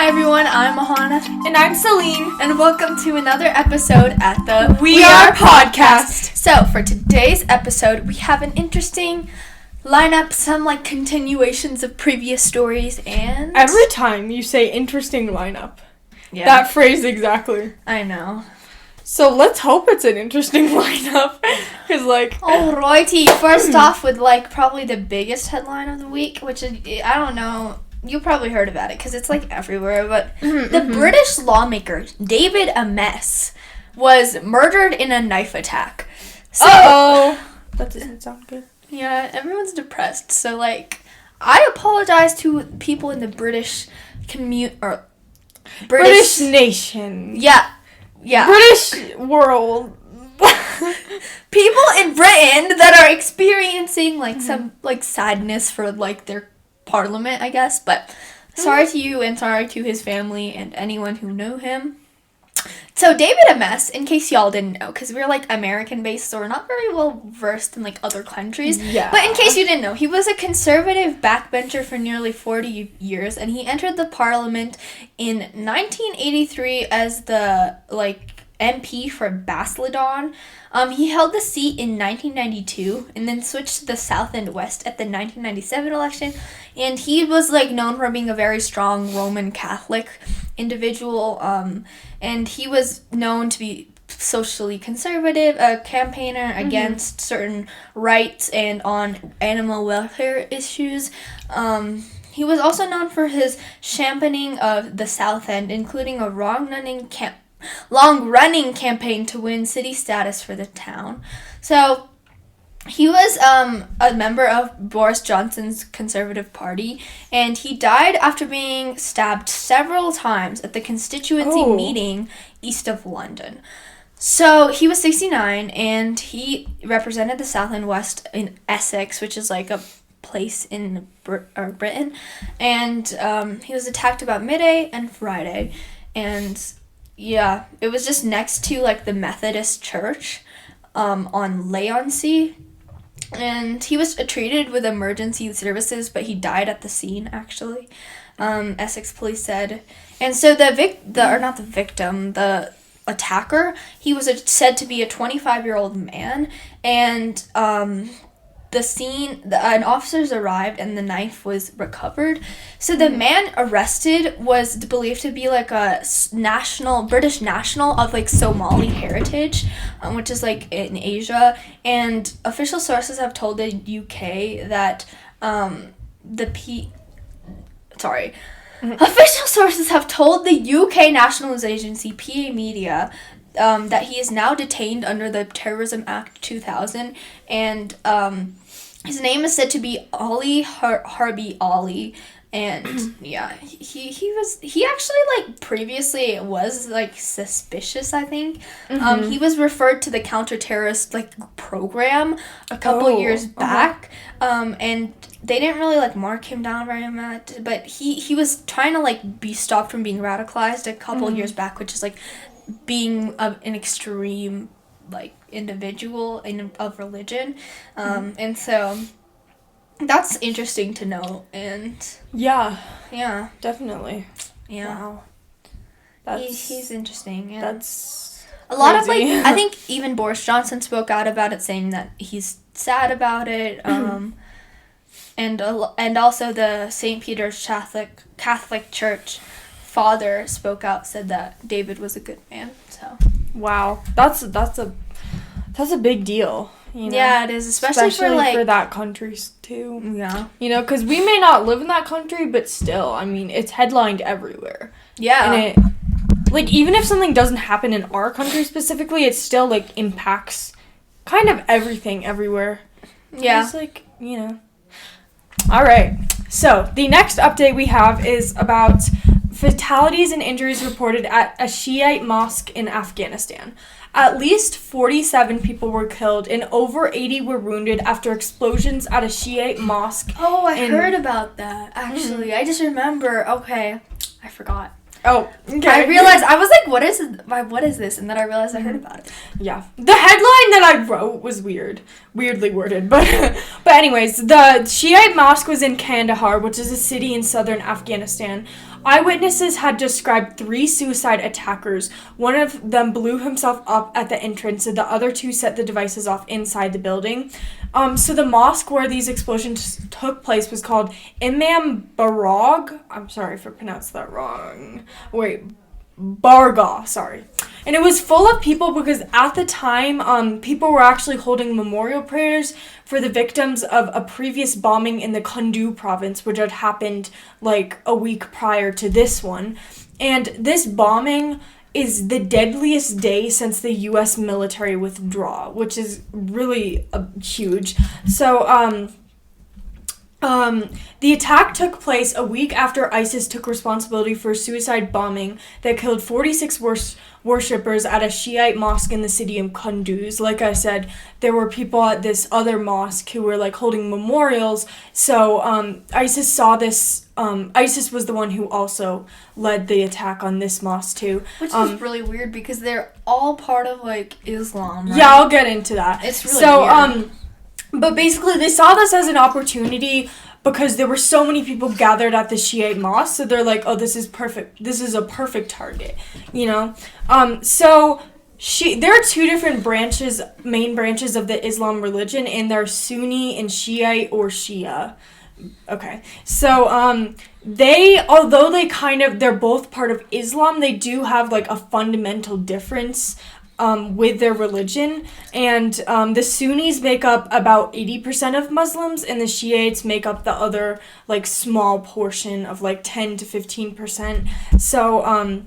Hi everyone, I'm Mahana. And I'm Celine. And welcome to another episode at the We Are Podcast. So for today's episode, we have an interesting lineup, some continuations of previous stories, and... Every time you say interesting lineup. Yeah. That phrase exactly. I know. So let's hope it's an interesting lineup. Because Alrighty, first off with probably the biggest headline of the week, which is, I don't know... You probably heard about it because it's everywhere, but the British lawmaker David Amess was murdered in a knife attack. So, that doesn't sound good. Yeah, everyone's depressed. So I apologize to people in the British British nation. Yeah. British world. People in Britain that are experiencing some sadness for their Parliament, I guess, but sorry to you and sorry to his family and anyone who knew him. So David Amess, in case y'all didn't know, because we're American based, so we're not very well versed in other countries. Yeah. But in case you didn't know, he was a conservative backbencher for nearly 40 years, and he entered the Parliament in 1983 as the MP for Basildon. He held the seat in 1992 and then switched to the South and West at the 1997 election. And he was known for being a very strong Roman Catholic individual. And he was known to be socially conservative, a campaigner against certain rights and on animal welfare issues. He was also known for his championing of the South End, including a long-running campaign to win city status for the town. So he was a member of Boris Johnson's Conservative Party, and he died after being stabbed several times at the constituency meeting east of London. So he was 69, and he represented the South and West in Essex, which is a place in Britain, and he was attacked about midday and Friday, and yeah, it was just next to the Methodist Church on Leigh-on-Sea, and he was treated with emergency services, but he died at the scene actually. Essex police said, and so the attacker, he was said to be a 25-year-old man, and the scene, an officers arrived and the knife was recovered. So the man arrested was believed to be a British national of Somali heritage, which is in Asia. And official sources have told the UK that official sources have told the UK national agency PA Media that he is now detained under the Terrorism Act 2000, and his name is said to be Ali Harbi Ali, and yeah, he actually previously was suspicious, I think. He was referred to the counter-terrorist program a couple years back, and they didn't really mark him down very much, but he was trying to be stopped from being radicalized a couple years back, which is being an extreme individual of religion, and so that's interesting to know. And yeah, definitely, wow, he's interesting. Yeah. That's a lot of I think even Boris Johnson spoke out about it, saying that he's sad about it. And also the St. Peter's Catholic Church father spoke out, said that David was a good man. So wow, that's a big deal. Yeah, it is, especially for that country too. Yeah, because we may not live in that country, but still, I mean, it's headlined everywhere. Yeah, and it even if something doesn't happen in our country specifically, it still impacts kind of everything everywhere. Yeah, it's All right, so the next update we have is about fatalities and injuries reported at a Shiite mosque in Afghanistan. At least 47 people were killed and over 80 were wounded after explosions at a Shiite mosque. Oh, I heard about that, actually. I just remember. Okay, I forgot. Oh, okay. I realized, I was what is this? And then I realized I heard about it. Yeah. The headline that I wrote was weirdly worded, but anyways, the Shiite mosque was in Kandahar, which is a city in southern Afghanistan. eyewitnesses had described 3 suicide attackers. One of them blew himself up at the entrance, and the other 2 set the devices off inside the building. So the mosque where these explosions took place was called Imam Barag. I'm sorry if I pronounced that wrong. Barga, sorry. And it was full of people because at the time, people were actually holding memorial prayers for the victims of a previous bombing in the Kundu province, which had happened like a week prior to this one. And this bombing is the deadliest day since the U.S. military withdrawal, which is really huge. So, the attack took place a week after ISIS took responsibility for a suicide bombing that killed 46 worshippers at a Shiite mosque in the city of Kunduz. Like I said, there were people at this other mosque who were like holding memorials. So ISIS saw this. ISIS was the one who also led the attack on this mosque too. Which is really weird because they're all part of like Islam, right? Yeah, I'll get into that. It's really weird. But basically, they saw this as an opportunity because there were so many people gathered at the Shiite mosque. So they're like, oh, this is perfect. This is a perfect target, you know? So there are 2 different main branches of the Islam religion, and they're Sunni and Shiite or Shia. Okay. So, although they're both part of Islam, they do have like a fundamental difference with their religion, and the Sunnis make up about 80% of Muslims, and the Shiites make up the other like small portion of like 10 to 15%. So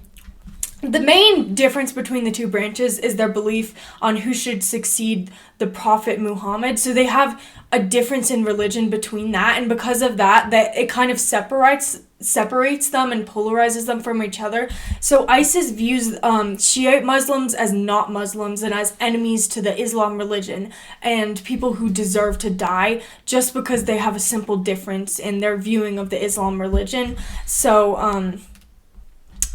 the main difference between the 2 branches is their belief on who should succeed the Prophet Muhammad. So they have a difference in religion between that, and because of that it kind of separates them and polarizes them from each other. So ISIS views Shiite Muslims as not Muslims and as enemies to the Islam religion and people who deserve to die just because they have a simple difference in their viewing of the Islam religion. So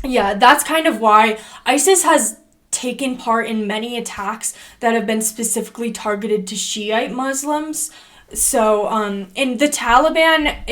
yeah, that's kind of why ISIS has taken part in many attacks that have been specifically targeted to Shiite Muslims. So, and the Taliban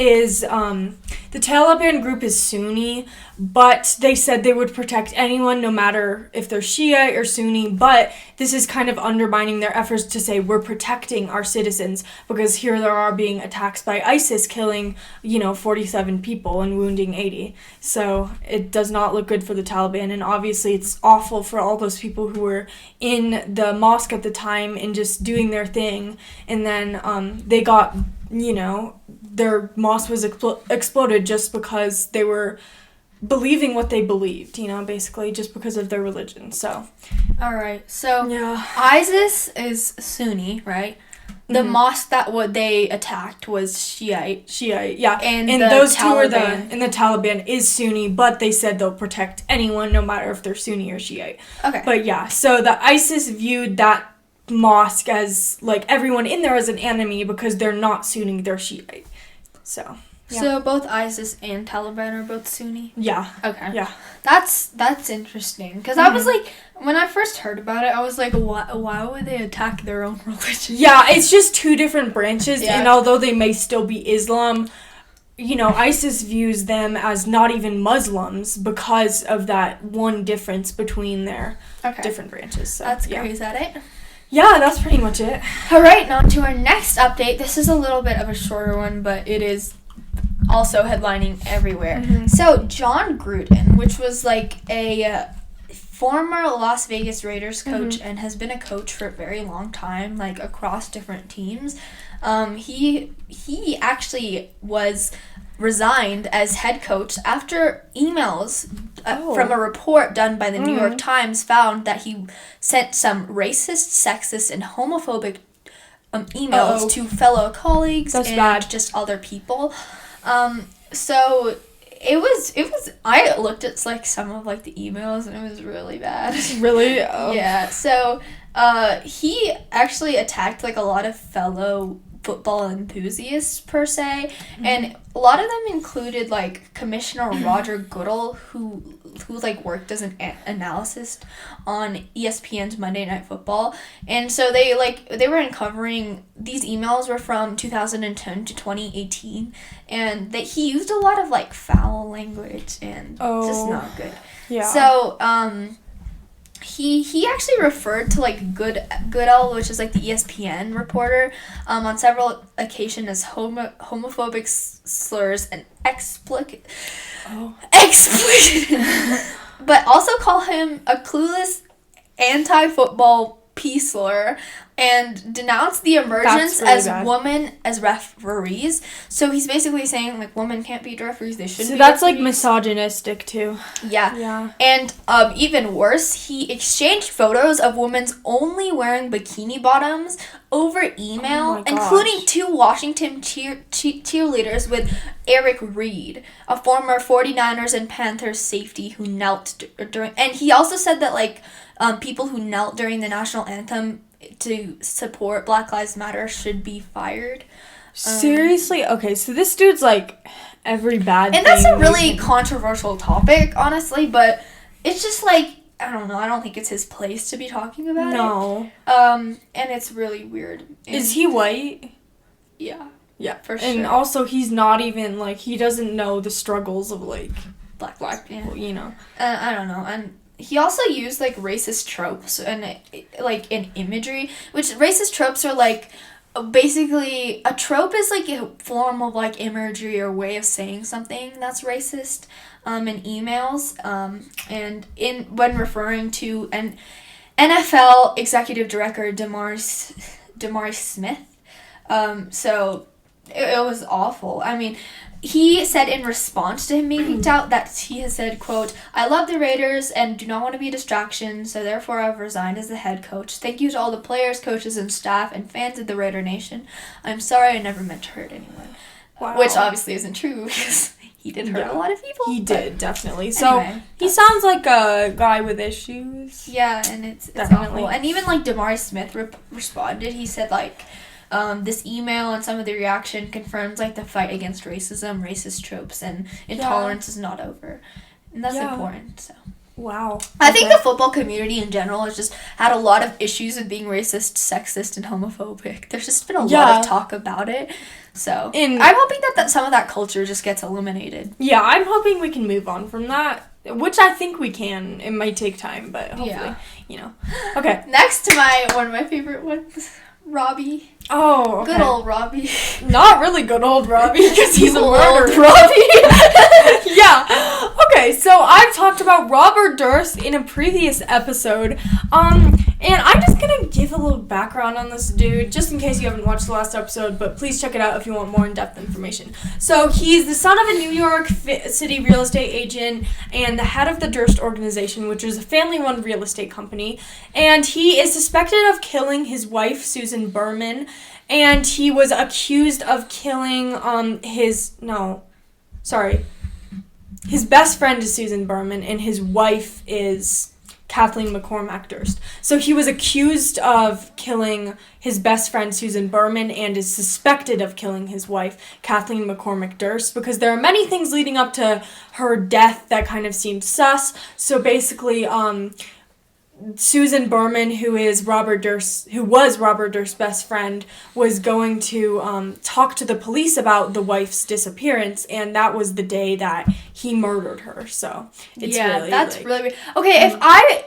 group is Sunni, but they said they would protect anyone no matter if they're Shia or Sunni, but this is kind of undermining their efforts to say we're protecting our citizens because here there are being attacks by ISIS killing, 47 people and wounding 80. So it does not look good for the Taliban, and obviously it's awful for all those people who were in the mosque at the time and just doing their thing, and then they got, their mosque was exploded just because they were believing what they believed, basically just because of their religion. So all right, so yeah, ISIS is Sunni, right? The mosque that what they attacked was Shiite, yeah, and the those Taliban. 2 are the Taliban is Sunni, but they said they'll protect anyone no matter if they're Sunni or Shiite. Okay, but yeah, so the ISIS viewed that mosque as like everyone in there as an enemy because they're not Sunni, they're Shiite. So yeah. So both ISIS and Taliban are both Sunni? Yeah. Okay. Yeah. That's interesting. Because I was like, when I first heard about it, I was like, why would they attack their own religion? Yeah, it's just 2 different branches, yeah. And although they may still be Islam, ISIS views them as not even Muslims because of that one difference between their different branches. So, that's great. Is that it? Yeah, that's pretty much it. All right, now to our next update. This is a little bit of a shorter one, but it is also headlining everywhere. So John Gruden, which was like a former Las Vegas Raiders coach and has been a coach for a very long time, like across different teams, he actually was resigned as head coach after emails from a report done by the New York Times found that he sent some racist, sexist, and homophobic emails to fellow colleagues just other people. So it was I looked at like some of like the emails and it was really bad. Really? Yeah. So he actually attacked like a lot of fellow football enthusiasts per se, and a lot of them included like Commissioner Roger Goodell, who who like worked as an analyst on ESPN's Monday Night Football, and so they were uncovering these emails were from 2010 to 2018, and that he used a lot of like foul language and it's just not good. Yeah. So he actually referred to like Goodell, which is like the ESPN reporter, on several occasions as homophobic slurs and explicit, but also call him a clueless anti-football peace slur, and denounce the emergence really as bad. Women as referees. So he's basically saying like women can't be referees, they shouldn't. So be that's referees. like misogynistic too. Yeah. And even worse, he exchanged photos of women only wearing bikini bottoms over email, including 2 Washington cheerleaders with Eric Reed, a former 49ers and Panthers safety who knelt during. And he also said that like people who knelt during the national anthem to support Black Lives Matter should be fired. Seriously? Okay, so this dude's like every bad thing. And that's a really controversial topic, honestly, but it's just like, I don't know, I don't think it's his place to be talking about it. No. And it's really weird. And Is he white? Yeah. Yeah, for sure. And also, he's not even, like, he doesn't know the struggles of, like, black people, you know? I don't know. And he also used, like, racist tropes and, like, in imagery, which racist tropes are, like, basically, a trope is, like, a form of, like, imagery or way of saying something that's racist in emails. And when referring to an NFL executive director, Damari Smith. So it was awful. I mean, he said in response to him being kicked out that he has said, quote, "I love the Raiders and do not want to be a distraction, so therefore I've resigned as the head coach. Thank you to all the players, coaches, and staff and fans of the Raider Nation. I'm sorry I never meant to hurt anyone." Wow. Which obviously isn't true because he did hurt a lot of people. He did, definitely. So, anyway, he sounds like a guy with issues. Yeah, and it's Definitely. awful. And even, like, Damari Smith responded. He said, like, this email and some of the reaction confirms, like, the fight against racism, racist tropes, and intolerance is not over. And that's important, so. Wow. I think the football community in general has just had a lot of issues with being racist, sexist, and homophobic. There's just been a lot of talk about it. So, I'm hoping that some of that culture just gets eliminated. Yeah, I'm hoping we can move on from that, which I think we can. It might take time, but hopefully, you know. Okay. Next to one of my favorite ones, Robbie. Oh, okay. Good old Robbie. Not really good old Robbie, because he's a murderer. Old Robbie. Yeah. Okay, so I've talked about Robert Durst in a previous episode. And I'm just gonna give a little background on this dude, just in case you haven't watched the last episode, but please check it out if you want more in-depth information. So he's the son of a New York City real estate agent and the head of the Durst organization, which is a family-run real estate company. And he is suspected of killing his wife, Susan Berman, and he was accused of killing his best friend is Susan Berman, and his wife is Kathleen McCormack Durst. So he was accused of killing his best friend Susan Berman and is suspected of killing his wife Kathleen McCormack Durst, because there are many things leading up to her death that kind of seemed sus. So basically, Susan Berman, who was Robert Durst's best friend, was going to talk to the police about the wife's disappearance, and that was the day that he murdered her. So it's really weird. Okay,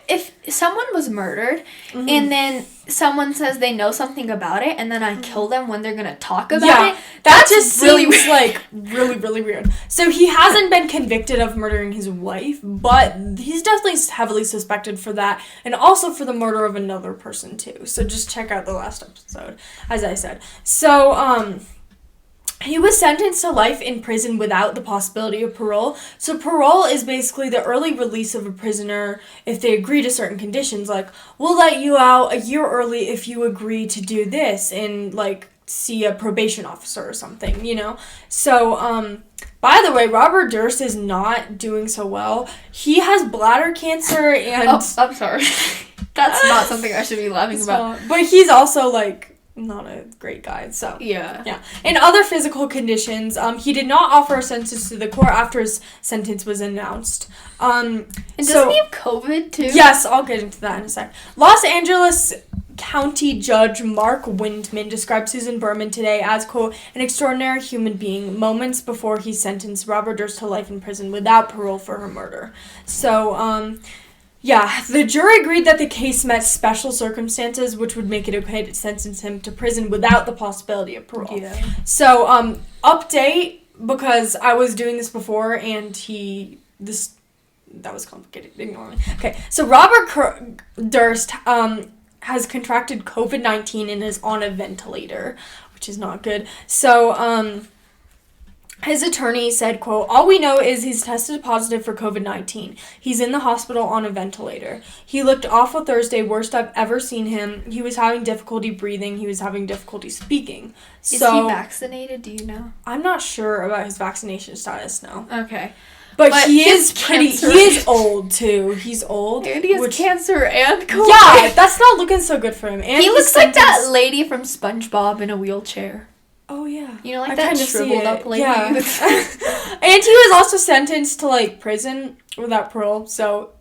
if someone was murdered and then someone says they know something about it and then I kill them when they're gonna talk about it, that just really seems like really weird. So he hasn't been convicted of murdering his wife, but he's definitely heavily suspected for that, and also for the murder of another person too. So just check out the last episode, as I said. So he was sentenced to life in prison without the possibility of parole. So parole is basically the early release of a prisoner if they agree to certain conditions. Like, we'll let you out a year early if you agree to do this and, like, see a probation officer or something, you know? So, by the way, Robert Durst is not doing so well. He has bladder cancer and... Oh, I'm sorry. That's not something I should be laughing about. But he's also, like... not a great guy. So Yeah. In other physical conditions, he did not offer a sentence to the court after his sentence was announced. And doesn't he have COVID too? Yes, I'll get into that in a sec. Los Angeles County Judge Mark Windman described Susan Berman today as, quote, an extraordinary human being, moments before he sentenced Robert Durst to life in prison without parole for her murder. So, the jury agreed that the case met special circumstances, which would make it okay to sentence him to prison without the possibility of parole. Yeah. So, update, because I was doing this before, and that was complicated. Ignore me. Okay, so Robert Durst, has contracted COVID-19 and is on a ventilator, which is not good. So, his attorney said, quote, all we know is he's tested positive for COVID-19. He's in the hospital on a ventilator. He looked awful Thursday, worst I've ever seen him. He was having difficulty breathing. He was having difficulty speaking. Is he vaccinated? Do you know? I'm not sure about his vaccination status, no. Okay. But he is old, too. He's old. And he has cancer and COVID. Yeah, that's not looking so good for him. And he looks like that lady from SpongeBob in a wheelchair. Oh, yeah. You know, like that shriveled up lady. Yeah. And he was also sentenced to, like, prison without parole. So,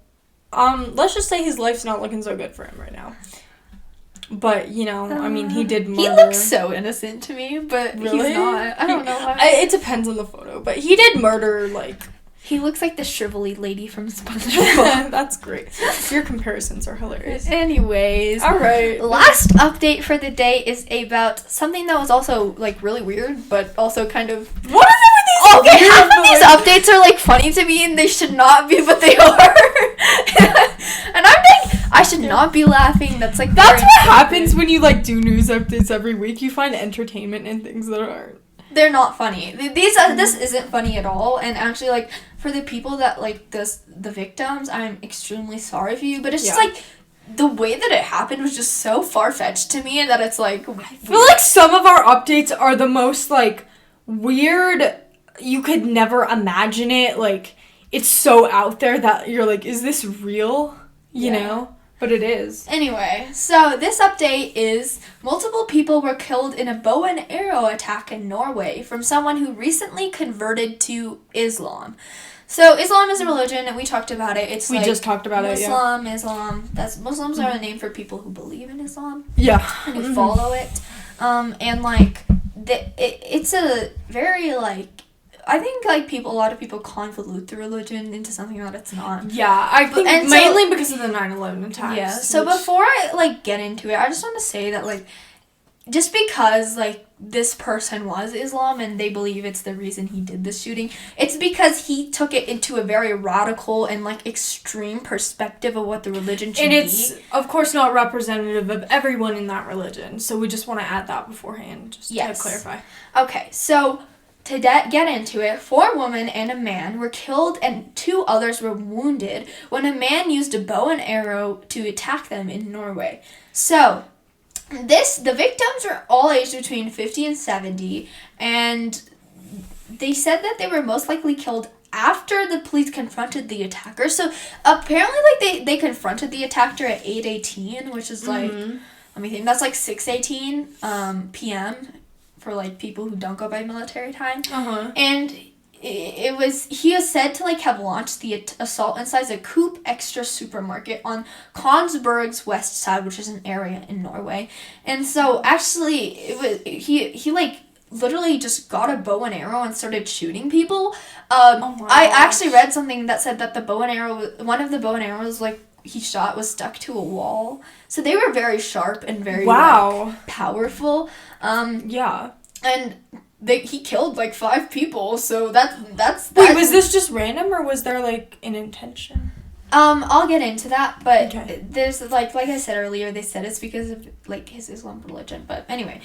let's just say his life's not looking so good for him right now. But, you know, I mean, he did murder. He looks so innocent to me, but really? He's not. I don't know why. It depends on the photo. But he did murder, like... He looks like the shrivelly lady from SpongeBob. That's great. Your comparisons are hilarious. Anyways. All right. Last update for the day is about something that was also, like, really weird, but also kind of... What is it with these? Okay, half of these updates are, like, funny to me, and they should not be, but they are. And I'm like, I should not be laughing. That's, like... That's what happens when you, like, do news updates every week. You find entertainment in things that aren't. They're not funny. This isn't funny at all, and actually, like, for the people that, like, the victims, I'm extremely sorry for you, but it's just, like, the way that it happened was just so far-fetched to me that it's, like... I feel like some of our updates are the most, like, weird, you could never imagine it, like, it's so out there that you're like, is this real? You know? But it is. Anyway, so this update is multiple people were killed in a bow and arrow attack in Norway from someone who recently converted to Islam. So Islam is a religion, and we talked about it. We just talked about Islam. Muslims are a name for people who believe in Islam. Yeah. And who follow it. And, like, it's a very, like, I think, like, a lot of people convolute the religion into something that it's not. Yeah, I think mainly because of the 9/11 attacks. Yeah, so before I, like, get into it, I just want to say that, like, just because, like, this person was Islam and they believe it's the reason he did this shooting, it's because he took it into a very radical and, like, extreme perspective of what the religion should be. And it's, of course, not representative of everyone in that religion, so we just want to add that beforehand, just to clarify. Okay, so... To get into it, 4 women and a man were killed and 2 others were wounded when a man used a bow and arrow to attack them in Norway. So, the victims were all aged between 50 and 70, and they said that they were most likely killed after the police confronted the attacker. So, apparently, like, they confronted the attacker at 8:18, which is, like, let me think, that's, like, 6:18 p.m., for, like, people who don't go by military time. And he is said to, like, have launched the assault inside a Coop Extra supermarket on Kongsberg's west side, which is an area in Norway. And so, actually, he like, literally just got a bow and arrow and started shooting people. I actually read something that said that one of the bow and arrows, like, he shot was stuck to a wall. So they were very sharp and very like, powerful. And he killed like 5 people. So that's Wait, was this just random or was there like an intention? I'll get into that, but there's like I said earlier, they said it's because of like his Islam religion. But anyway,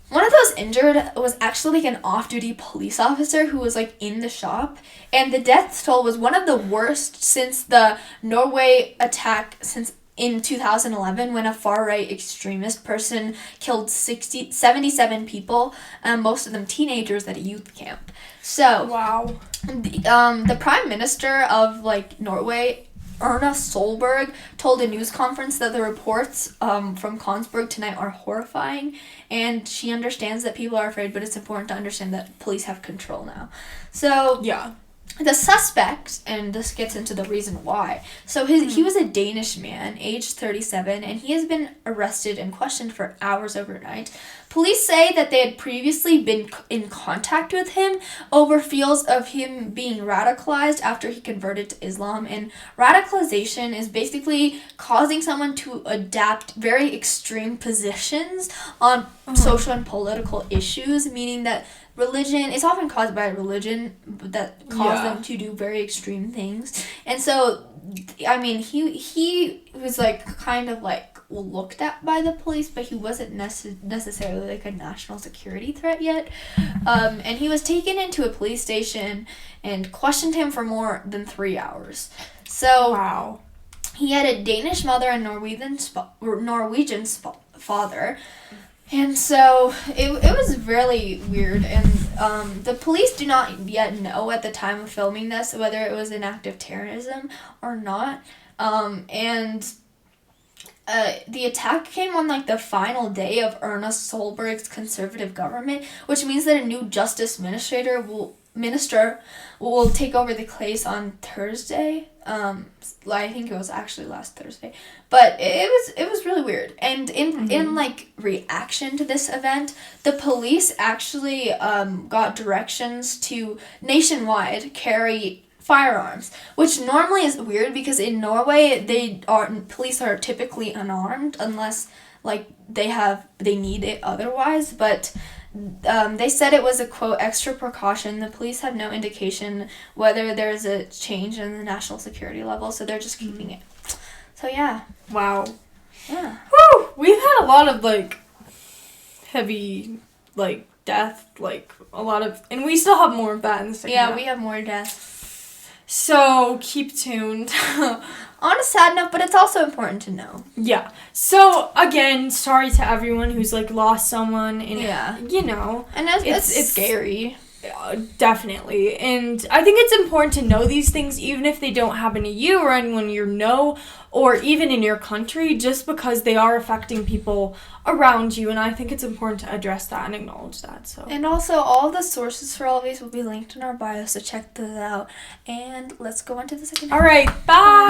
one of those injured was actually like an off-duty police officer who was like in the shop, and the death toll was one of the worst since the Norway attack in 2011, when a far-right extremist person killed 77 people, most of them teenagers at a youth camp. So wow. The prime minister of like Norway Erna Solberg told a news conference that the reports from Consberg tonight are horrifying, and she understands that people are afraid, but it's important to understand that police have control now. So Yeah. the suspect, and this gets into the reason why. So he was a Danish man, aged 37, and he has been arrested and questioned for hours overnight. Police say that they had previously been in contact with him over fears of him being radicalized after he converted to Islam. And radicalization is basically causing someone to adapt very extreme positions on social and political issues, meaning that religion is often caused by religion that cause them to do very extreme things. And so, I mean, he was like kind of like looked at by the police, but he wasn't necessarily like a national security threat yet. And he was taken into a police station and questioned him for more than 3 hours. So Wow. he had a Danish mother and Norwegian father. And so it was really weird, and the police do not yet know at the time of filming this whether it was an act of terrorism or not. The attack came on like the final day of Erna Solberg's conservative government, which means that a new justice minister will take over the case on Thursday. I think it was actually last Thursday, but it was really weird. And in like reaction to this event, the police actually got directions to nationwide carry firearms, which normally is weird because in Norway police are typically unarmed unless like they need it otherwise, but they said it was a, quote, extra precaution. The police have no indication whether there's a change in the national security level, so they're just keeping it. So, yeah. Wow. Yeah. Whew! We've had a lot of, like, heavy, like, death, like, a lot of... And we still have more of that in the second half. We have more death. So, keep tuned. On a sad note, but it's also important to know. Yeah. So, again, sorry to everyone who's, like, lost someone. And, you know. And it's scary. Definitely. And I think it's important to know these things, even if they don't happen to you or anyone you know, or even in your country, just because they are affecting people around you. And I think it's important to address that and acknowledge that. So. And also, all the sources for all of these will be linked in our bio, so check those out. And let's go on to the second. All right. Bye.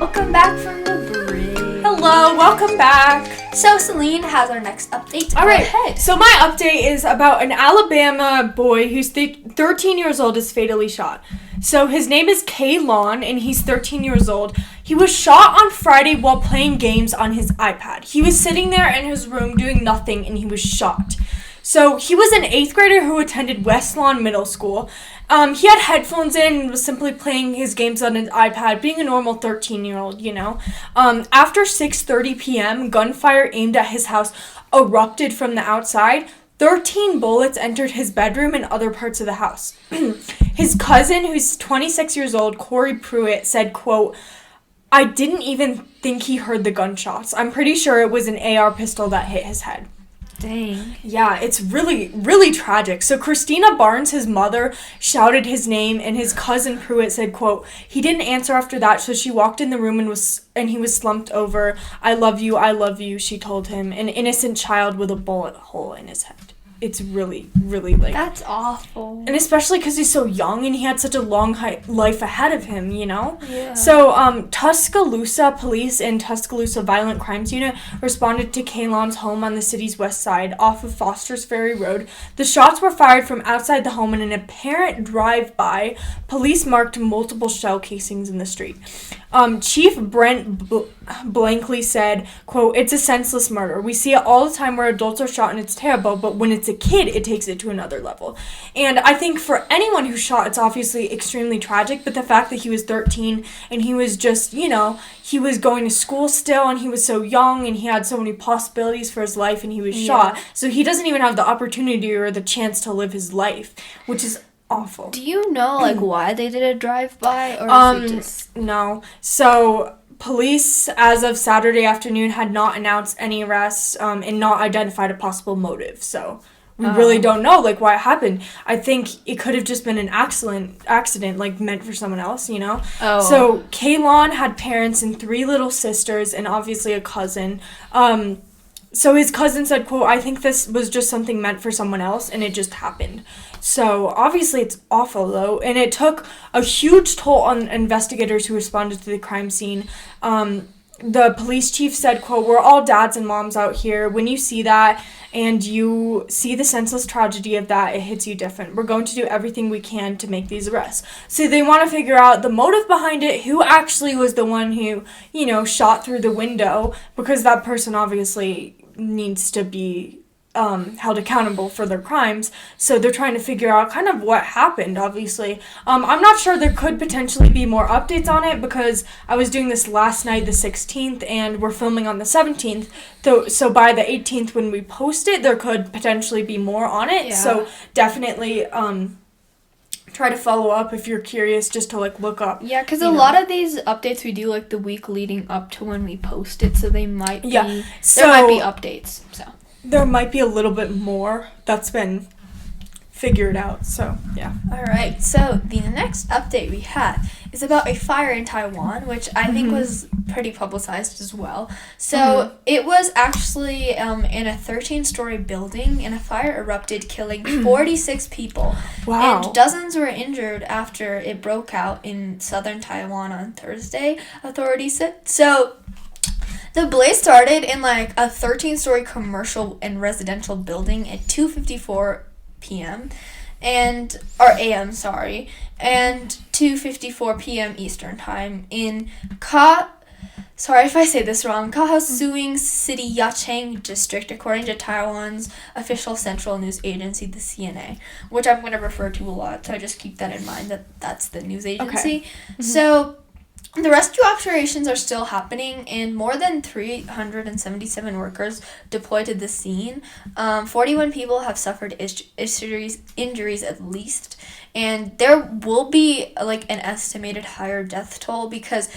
Welcome back from the break. Hello. Welcome back. So Celine has our next update. All right. Go ahead. So my update is about an Alabama boy who's 13 years old is fatally shot. So his name is Kaylon, and he's 13 years old. He was shot on Friday while playing games on his iPad. He was sitting there in his room doing nothing, and he was shot. So he was an 8th grader who attended West Lawn Middle School. He had headphones in and was simply playing his games on his iPad, being a normal 13-year-old, you know. After 6:30 p.m., gunfire aimed at his house erupted from the outside. 13 bullets entered his bedroom and other parts of the house. His cousin, who's 26 years old, Corey Pruitt, said, quote, "I didn't even think he heard the gunshots. I'm pretty sure it was an AR pistol that hit his head." Dang. Yeah, it's really, really tragic. So Christina Barnes, his mother, shouted his name, and his cousin Pruitt said, quote, "He didn't answer after that, so she walked in the room and he was slumped over. I love you, she told him. An innocent child with a bullet hole in his head." It's really, really, like... That's awful. And especially because he's so young and he had such a long life ahead of him, you know? Yeah. So, Tuscaloosa Police and Tuscaloosa Violent Crimes Unit responded to Kaylon's home on the city's west side, off of Foster's Ferry Road. The shots were fired from outside the home in an apparent drive-by. Police marked multiple shell casings in the street. Chief Brent Blankley said, quote, "It's a senseless murder. We see it all the time where adults are shot and it's terrible, but when it's a kid, it takes it to another level." And I think for anyone who's shot, it's obviously extremely tragic, but the fact that he was 13 and he was just, you know, he was going to school still and he was so young and he had so many possibilities for his life and he was shot. So he doesn't even have the opportunity or the chance to live his life, which is awful. Do you know, like, why they did a drive-by, or is it just... No. So, police, as of Saturday afternoon, had not announced any arrests, and not identified a possible motive. So, we really don't know, like, why it happened. I think it could have just been an accident, like, meant for someone else, you know? Oh. So, Kaylon had parents and 3 little sisters and obviously a cousin. So his cousin said, quote, "I think this was just something meant for someone else, and it just happened." So, obviously, it's awful, though, and it took a huge toll on investigators who responded to the crime scene. The police chief said, quote, "We're all dads and moms out here. When you see that and you see the senseless tragedy of that, it hits you different. We're going to do everything we can to make these arrests." So they want to figure out the motive behind it, who actually was the one who, you know, shot through the window, because that person obviously needs to be held accountable for their crimes. So they're trying to figure out kind of what happened, obviously. I'm not sure, there could potentially be more updates on it, because I was doing this last night, the 16th, and we're filming on the 17th. So by the 18th, when we post it, there could potentially be more on it. Yeah. So definitely try to follow up if you're curious, just to, like, look up. Yeah, because a lot of these updates we do, like, the week leading up to when we post it, so they might be... Yeah. So there might be updates, so... There might be a little bit more that's been figured out, so, yeah. Alright, so the next update we have is about a fire in Taiwan, which I think was pretty publicized as well. So it was actually in a 13-story building, and a fire erupted, killing 46 people. Wow. And dozens were injured after it broke out in southern Taiwan on Thursday, authorities said. So the blaze started in, like, a 13-story commercial and residential building at 2:54 p.m. and 2:54 p.m. Eastern Time in sorry if I say this wrong, Kaohsiung City, Yacheng District, according to Taiwan's official central news agency, the CNA, which I'm going to refer to a lot, so I just keep that in mind, that that's the news agency. Okay. So the rescue operations are still happening, and more than 377 workers deployed to the scene. 41 people have suffered injuries at least, and there will be, like, an estimated higher death toll, because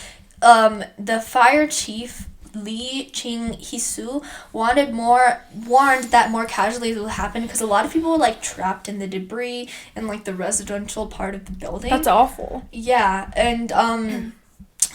the fire chief, Lee Ching-hisu, warned that more casualties will happen, because a lot of people were, like, trapped in the debris in, like, the residential part of the building. That's awful. Yeah, and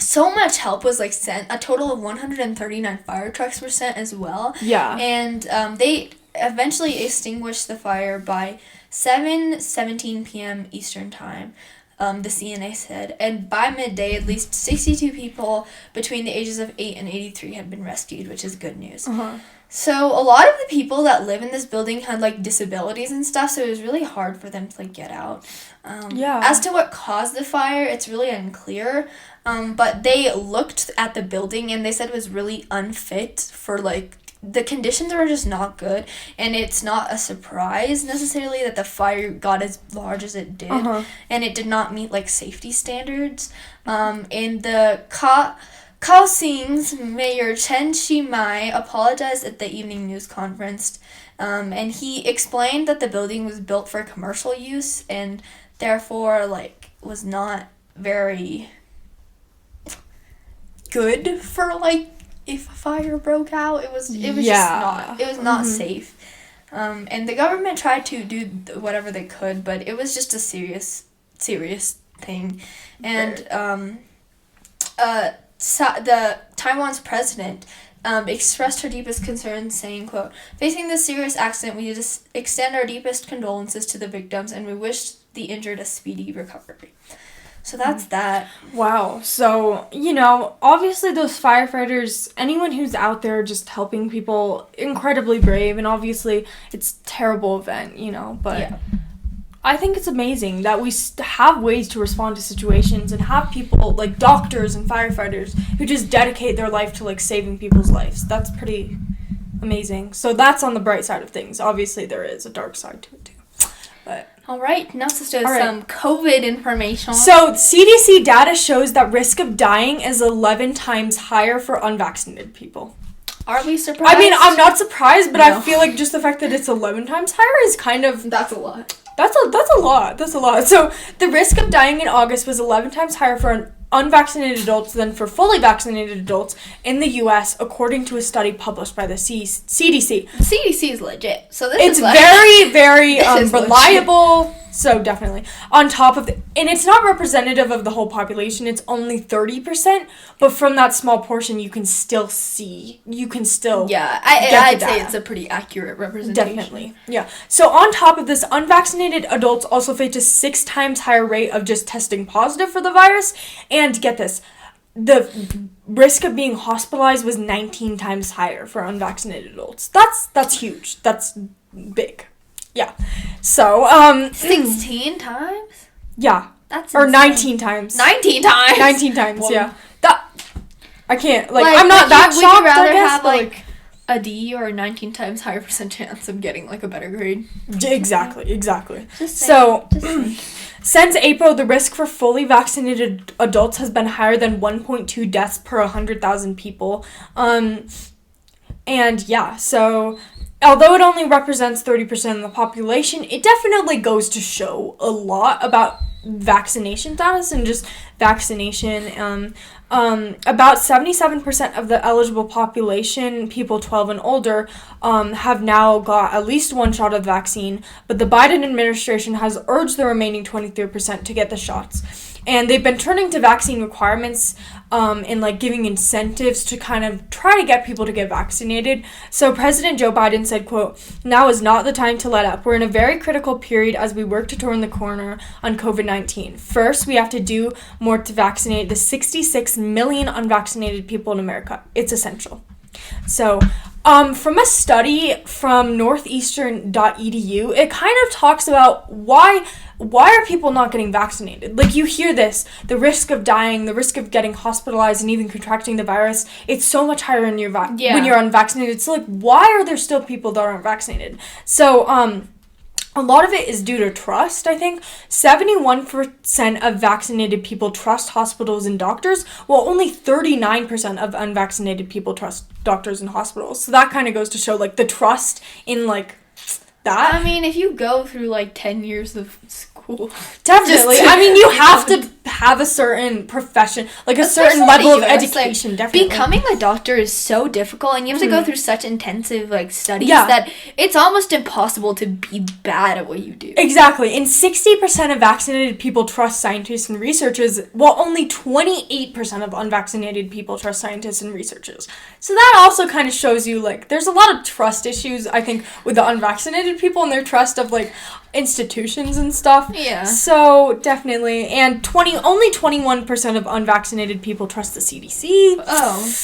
so much help was, like, sent. A total of 139 fire trucks were sent as well. Yeah. And they eventually extinguished the fire by 7:17 p.m. Eastern Time, the CNA said. And by midday, at least 62 people between the ages of 8 and 83 had been rescued, which is good news. So a lot of the people that live in this building had, like, disabilities and stuff, so it was really hard for them to, like, get out. As to what caused the fire, it's really unclear. But they looked at the building, and they said it was really unfit for, like, the conditions were just not good, and it's not a surprise necessarily that the fire got as large as it did, and it did not meet, like, safety standards. And the Kaohsiung's Mayor Chen Shimai apologized at the evening news conference, and he explained that the building was built for commercial use, and therefore, like, was not very good for, like, if a fire broke out. It was just not safe. And the government tried to do whatever they could, but it was just a serious thing. And the Taiwan's president expressed her deepest concerns, saying, quote, "Facing this serious accident, we just extend our deepest condolences to the victims, and we wish the injured a speedy recovery." So that's that. Wow. So, you know, obviously those firefighters, anyone who's out there just helping people, incredibly brave, and obviously it's a terrible event, you know, but yeah. I think it's amazing that we have ways to respond to situations and have people, like doctors and firefighters, who just dedicate their life to, like, saving people's lives. That's pretty amazing. So that's on the bright side of things. Obviously there is a dark side to it too. But all right, now let's do some COVID information. So, CDC data shows that risk of dying is 11 times higher for unvaccinated people. Are we surprised? I mean, I'm not surprised, but I feel like just the fact that it's 11 times higher is kind of... That's a lot. That's a lot. So, the risk of dying in August was 11 times higher for unvaccinated adults than for fully vaccinated adults in the U.S., according to a study published by the CDC. The CDC is legit, so It's like, very, very this is reliable. So definitely. On top of and it's not representative of the whole population. It's only 30%, but from that small portion, you can still Yeah, I'd say it's a pretty accurate representation. Definitely. Yeah. So on top of this, unvaccinated adults also face a 6 times higher rate of just testing positive for the virus. And get this, the risk of being hospitalized was 19 times higher for unvaccinated adults. That's huge. That's big. Yeah. So 16 times? Yeah. That's or insane. 19 times. 19 times. 19 times. Whoa. Yeah. That I can't I'm not would that you shocked. rather I guess, have but, like a D or a 19 times higher percent chance of getting like a better grade? Exactly. Just So saying. since April, the risk for fully vaccinated adults has been higher than 1.2 deaths per 100,000 people. And yeah, so although it only represents 30% of the population, it definitely goes to show a lot about vaccination status and just vaccination. About 77% of the eligible population, people 12 and older, have now got at least one shot of vaccine, but the Biden administration has urged the remaining 23% to get the shots. And they've been turning to vaccine requirements and like giving incentives to kind of try to get people to get vaccinated. So President Joe Biden said, quote, "Now is not the time to let up. We're in a very critical period as we work to turn the corner on COVID-19. First, we have to do more to vaccinate the 66 million unvaccinated people in America. It's essential." So from a study from northeastern.edu, it kind of talks about why are people not getting vaccinated? Like, you hear this, the risk of dying, the risk of getting hospitalized and even contracting the virus, it's so much higher when you're unvaccinated. So, like, why are there still people that aren't vaccinated? So, a lot of it is due to trust, I think. 71% of vaccinated people trust hospitals and doctors, while only 39% of unvaccinated people trust doctors and hospitals. So that kind of goes to show, like, the trust in, like, that. I mean, if you go through like 10 years of school, definitely. I mean, you have to have a certain profession, like a certain level of education, definitely. Becoming a doctor is so difficult, and you have to go through such intensive like studies that it's almost impossible to be bad at what you do. Exactly. And 60% of vaccinated people trust scientists and researchers, while only 28% of unvaccinated people trust scientists and researchers. So that also kind of shows you, like, there's a lot of trust issues, I think, with the unvaccinated people and their trust of, like, institutions and stuff. Yeah. So, definitely. And only 21% of unvaccinated people trust the CDC. Oh.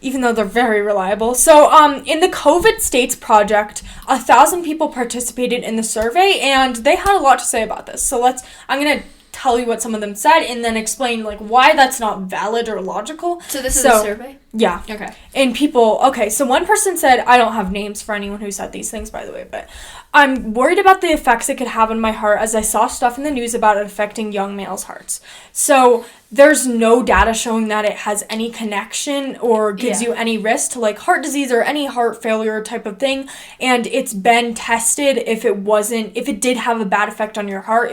Even though they're very reliable. So, in the COVID States project, 1,000 people participated in the survey, and they had a lot to say about this. So I'm going to tell you what some of them said, and then explain, like, why that's not valid or logical. So this is a survey? Yeah. Okay. And people, so one person said, I don't have names for anyone who said these things, by the way, but I'm worried about the effects it could have on my heart as I saw stuff in the news about it affecting young males' hearts. So there's no data showing that it has any connection or gives you any risk to, like, heart disease or any heart failure type of thing. And it's been tested. If it did have a bad effect on your heart,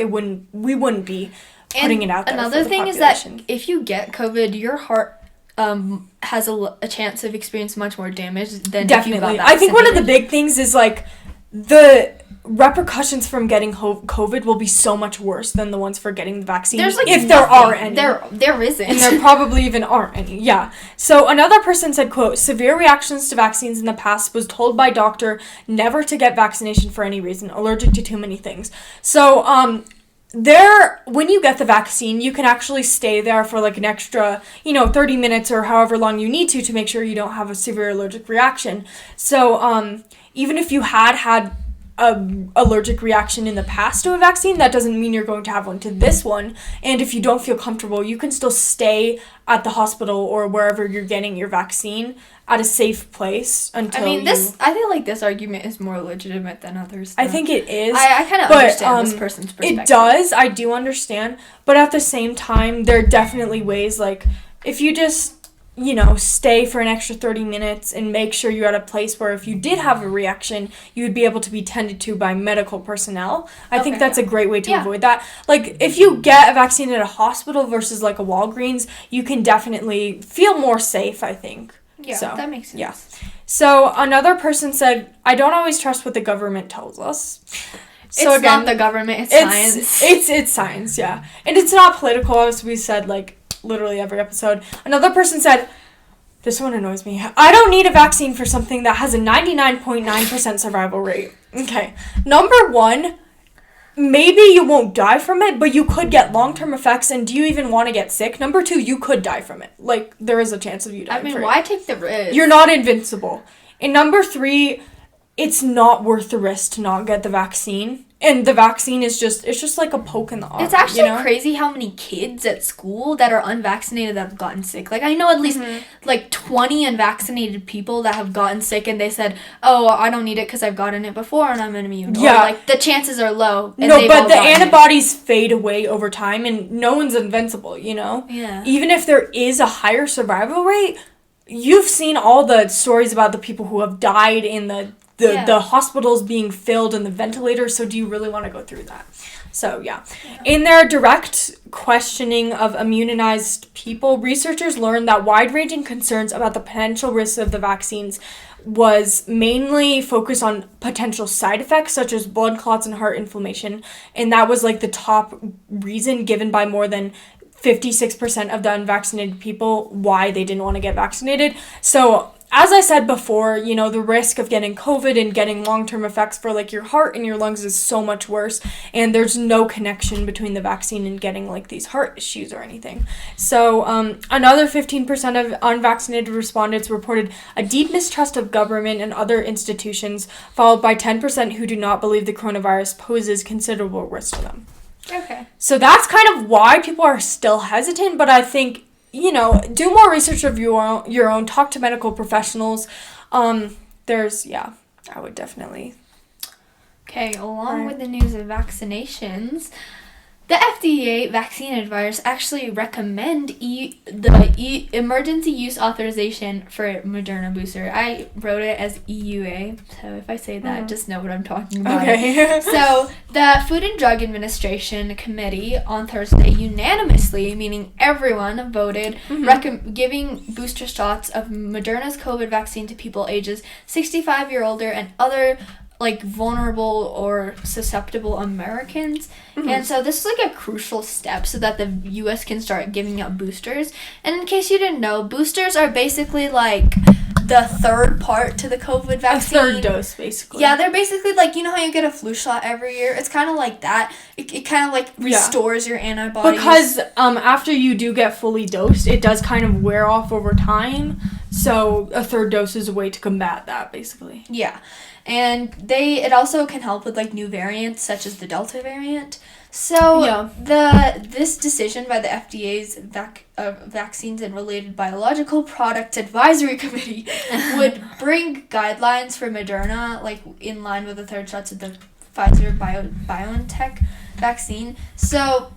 we wouldn't be putting it out there. Another thing is that if you get COVID, your heart has a chance of experiencing much more damage than definitely. If you got vaccinated. I think one of the big things is, like, the repercussions from getting COVID will be so much worse than the ones for getting the vaccine. There's, like, if there are any. There isn't. And there probably even aren't any. Yeah. So another person said, quote, "Severe reactions to vaccines in the past, was told by doctor never to get vaccination for any reason, allergic to too many things." So, when you get the vaccine, you can actually stay there for like an extra, 30 minutes or however long you need to make sure you don't have a severe allergic reaction. So, even if you had a allergic reaction in the past to a vaccine, that doesn't mean you're going to have one to this one. And if you don't feel comfortable, you can still stay at the hospital or wherever you're getting your vaccine at a safe place until I feel like this argument is more legitimate than others, though. I think it is. I kind of understand this person's perspective. It does. I do understand. But at the same time, there are definitely ways, like, if you just stay for an extra 30 minutes and make sure you're at a place where if you did have a reaction, you would be able to be tended to by medical personnel. I think that's a great way to avoid that. Like, if you get a vaccine at a hospital versus, like, a Walgreens, you can definitely feel more safe, I think. Yeah, so, that makes sense. Yeah. So, another person said, I don't always trust what the government tells us. So it's not the government, it's science. It's science, yeah. And it's not political, as we said, like, literally every episode. Another person said, this one annoys me, I don't need a vaccine for something that has a 99.9% survival rate. Okay. Number one, maybe you won't die from it, but you could get long-term effects, and do you even want to get sick? Number two, you could die from it. Like, there is a chance of you dying. I mean, why take the risk? You're not invincible. And number three, it's not worth the risk to not get the vaccine. And the vaccine is it's just like a poke in the arm. It's actually crazy how many kids at school that are unvaccinated that have gotten sick. Like, I know at least, 20 unvaccinated people that have gotten sick, and they said, oh, I don't need it because I've gotten it before and I'm immune. Yeah. Or, the chances are low. And no, but the antibodies fade away over time, and no one's invincible, Yeah. Even if there is a higher survival rate, you've seen all the stories about the people who have died in the hospitals being filled and the ventilators, so do you really want to go through that? So, yeah. In their direct questioning of immunized people, researchers learned that wide-ranging concerns about the potential risks of the vaccines was mainly focused on potential side effects, such as blood clots and heart inflammation, and that was, the top reason given by more than 56% of the unvaccinated people why they didn't want to get vaccinated. So, as I said before, the risk of getting COVID and getting long-term effects for, your heart and your lungs is so much worse, and there's no connection between the vaccine and getting, these heart issues or anything. So, another 15% of unvaccinated respondents reported a deep mistrust of government and other institutions, followed by 10% who do not believe the coronavirus poses considerable risk to them. Okay. So that's kind of why people are still hesitant, but I think, do more research of your own, talk to medical professionals. I would definitely. Okay, along with the news of vaccinations, the FDA vaccine advisors actually recommend the emergency use authorization for Moderna Booster. I wrote it as EUA, so if I say that, just know what I'm talking about. Okay. So, the Food and Drug Administration Committee on Thursday unanimously, meaning everyone, voted giving booster shots of Moderna's COVID vaccine to people ages 65 year older and other vulnerable or susceptible Americans. And so this is a crucial step so that the U.S. can start giving out boosters. And in case you didn't know, boosters are basically the third part to the COVID vaccine. A third dose, basically. Yeah, they're basically how you get a flu shot every year. It's kind of like that. It kind of restores your antibodies. Because after you do get fully dosed, it does kind of wear off over time. So a third dose is a way to combat that, basically. Yeah. And it also can help with new variants such as the Delta variant. So this decision by the FDA's Vaccines and Related Biological Product Advisory Committee would bring guidelines for Moderna in line with the third shots of the Pfizer BioNTech vaccine. So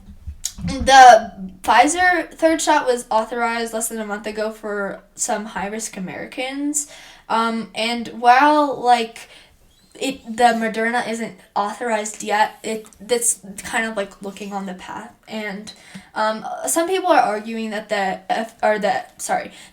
the Pfizer third shot was authorized less than a month ago for some high-risk Americans. And while the Moderna isn't authorized yet, that's kind of looking on the path. And some people are arguing that the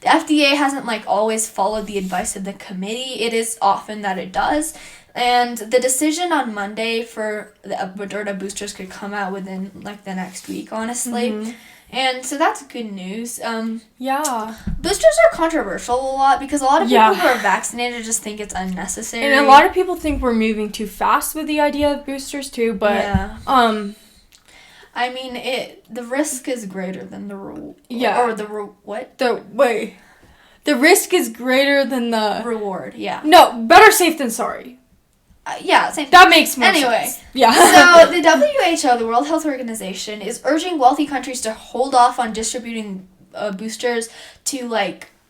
FDA hasn't always followed the advice of the committee. It is often that it does. And the decision on Monday for the Moderna boosters could come out within the next week, honestly. And so that's good news. Boosters are controversial a lot because a lot of people who are vaccinated just think it's unnecessary. And a lot of people think we're moving too fast with the idea of boosters too, but I mean, the risk is greater than the rule. Yeah. Or the what? The risk is greater than the reward. Yeah. No, better safe than sorry. Same. That makes more sense. Yeah. So the WHO, the World Health Organization, is urging wealthy countries to hold off on distributing boosters to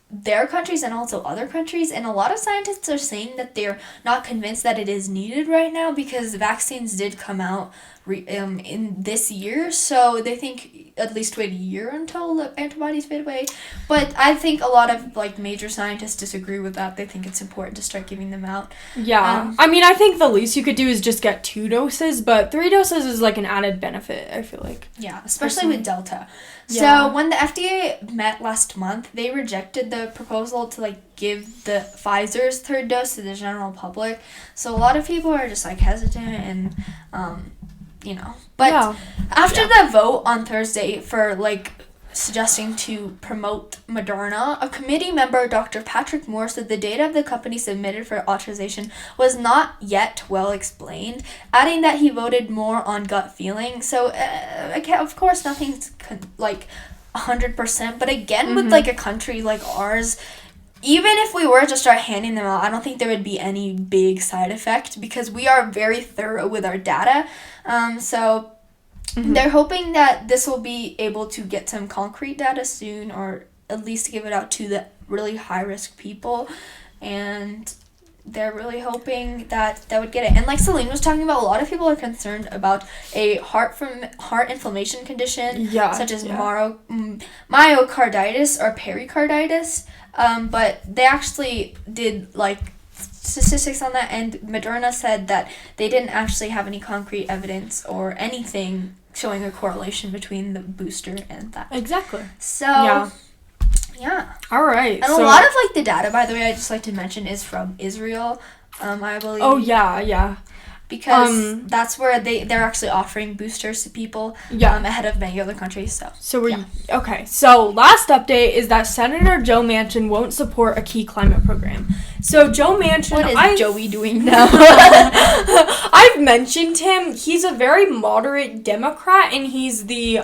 their countries and also other countries. And a lot of scientists are saying that they're not convinced that it is needed right now because vaccines did come out in this year. So they think at least wait a year until the antibodies fade away. But I think a lot of like major scientists disagree with that. They think it's important to start giving them out. Yeah. I mean, I think the least you could do is just get 2 doses, but 3 doses is like an added benefit, I feel like. Yeah, especially with Delta. Yeah. So when the FDA met last month, they rejected the proposal to like give the Pfizer's 3rd dose to the general public. So a lot of people are just like hesitant and but after the vote on Thursday for like suggesting to promote Moderna, a committee member, Dr. Patrick Moore, said the data of the company submitted for authorization was not yet well explained, adding that he voted more on gut feeling. So, of course, nothing's like 100%, but again, with like a country like ours, even if we were to start handing them out, I don't think there would be any big side effect because we are very thorough with our data. So they're hoping that this will be able to get some concrete data soon, or at least give it out to the really high-risk people. And they're really hoping that would get it. And like Celine was talking about, a lot of people are concerned about a heart inflammation condition, such as myocarditis or pericarditis. But they actually did like statistics on that, and Moderna said that they didn't actually have any concrete evidence or anything showing a correlation between the booster and that. Exactly. So, yeah. All right. And a lot of like the data, by the way, I'd just like to mention, is from Israel, I believe. Oh, yeah. Because that's where they're actually offering boosters to people ahead of many other countries. Okay. So last update is that Senator Joe Manchin won't support a key climate program. So Joe Manchin, what is Joey doing now? I've mentioned him. He's a very moderate Democrat, and he's the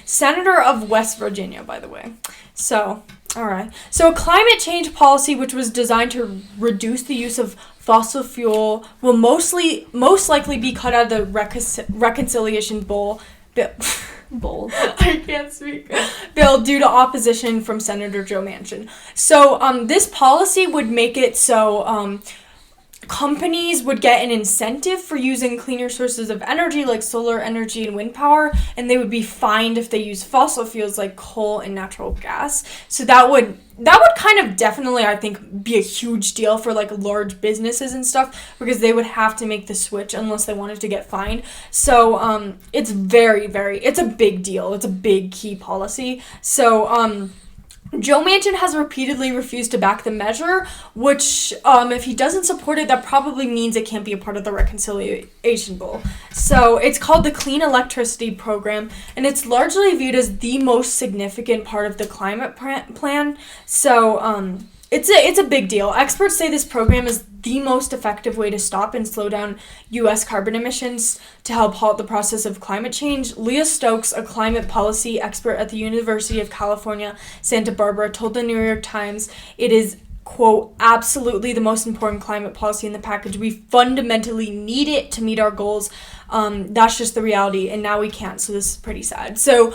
senator of West Virginia, by the way. So, all right. So a climate change policy which was designed to reduce the use of fossil fuel will most likely be cut out of the reconciliation bill. I can't speak. Bill due to opposition from Senator Joe Manchin. So this policy would make it so companies would get an incentive for using cleaner sources of energy like solar energy and wind power, and they would be fined if they use fossil fuels like coal and natural gas. So that would kind of definitely, I think, be a huge deal for like large businesses and stuff, because they would have to make the switch unless they wanted to get fined. So it's it's a big deal. It's a big key policy. So Joe Manchin has repeatedly refused to back the measure, which, if he doesn't support it, that probably means it can't be a part of the reconciliation bill. So it's called the Clean Electricity Program, and it's largely viewed as the most significant part of the climate plan. So it's a big deal. Experts say this program is the most effective way to stop and slow down U.S. carbon emissions to help halt the process of climate change. Leah Stokes, a climate policy expert at the University of California, Santa Barbara, told the New York Times it is, quote, absolutely the most important climate policy in the package. We fundamentally need it to meet our goals. That's just the reality, and now we can't, so this is pretty sad. So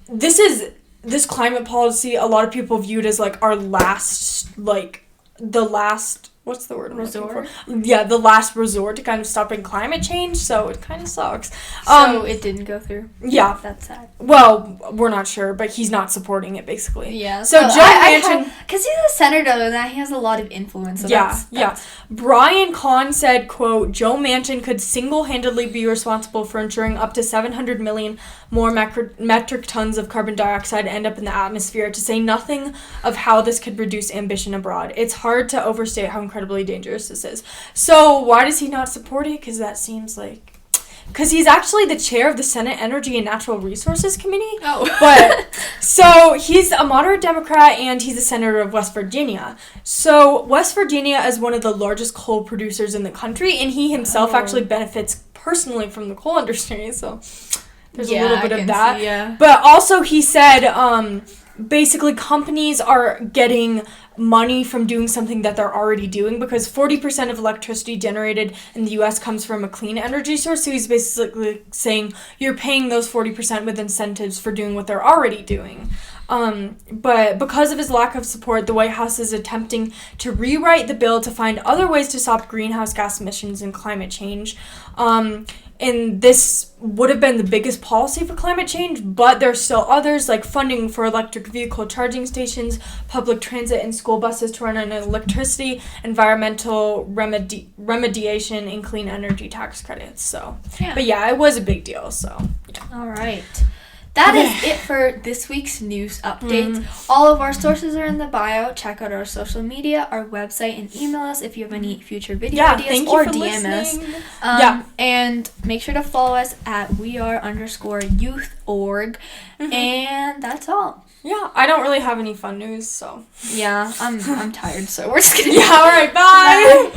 this climate policy, a lot of people view it as like our last, like the last, what's the word? Resort? Yeah, the last resort to kind of stopping climate change, so it kind of sucks. So it didn't go through? Yeah. That's sad. Well, we're not sure, but he's not supporting it, basically. Yeah. So Joe Manchin... Because he's a senator, and he has a lot of influence. So yeah. Brian Kahn said, quote, Joe Manchin could single-handedly be responsible for ensuring up to 700 million more metric tons of carbon dioxide end up in the atmosphere, to say nothing of how this could reduce ambition abroad. It's hard to overstate how incredibly dangerous this is. So why does he not support it? Because that seems like... Because he's actually the chair of the Senate Energy and Natural Resources Committee. Oh. But, so he's a moderate Democrat, and he's a senator of West Virginia. So West Virginia is one of the largest coal producers in the country, and he himself actually benefits personally from the coal industry, so... There's a little bit of that. See, yeah. But also he said, basically companies are getting money from doing something that they're already doing, because 40% of electricity generated in the U.S. comes from a clean energy source. So he's basically saying you're paying those 40% with incentives for doing what they're already doing. But because of his lack of support, the White House is attempting to rewrite the bill to find other ways to stop greenhouse gas emissions and climate change. And this would have been the biggest policy for climate change, but there's still others, like funding for electric vehicle charging stations, public transit and school buses to run on electricity, environmental remediation, and clean energy tax credits. So, Yeah. But yeah, it was a big deal, so. Yeah. All right. That is it for this week's news updates. All of our sources are in the bio. Check out our social media, our website, and email us if you have any future video ideas or DM us. And make sure to follow us at weare_youth.org. And that's all. Yeah, I don't really have any fun news, so. Yeah, I'm tired, so we're just gonna. Yeah, all right, bye.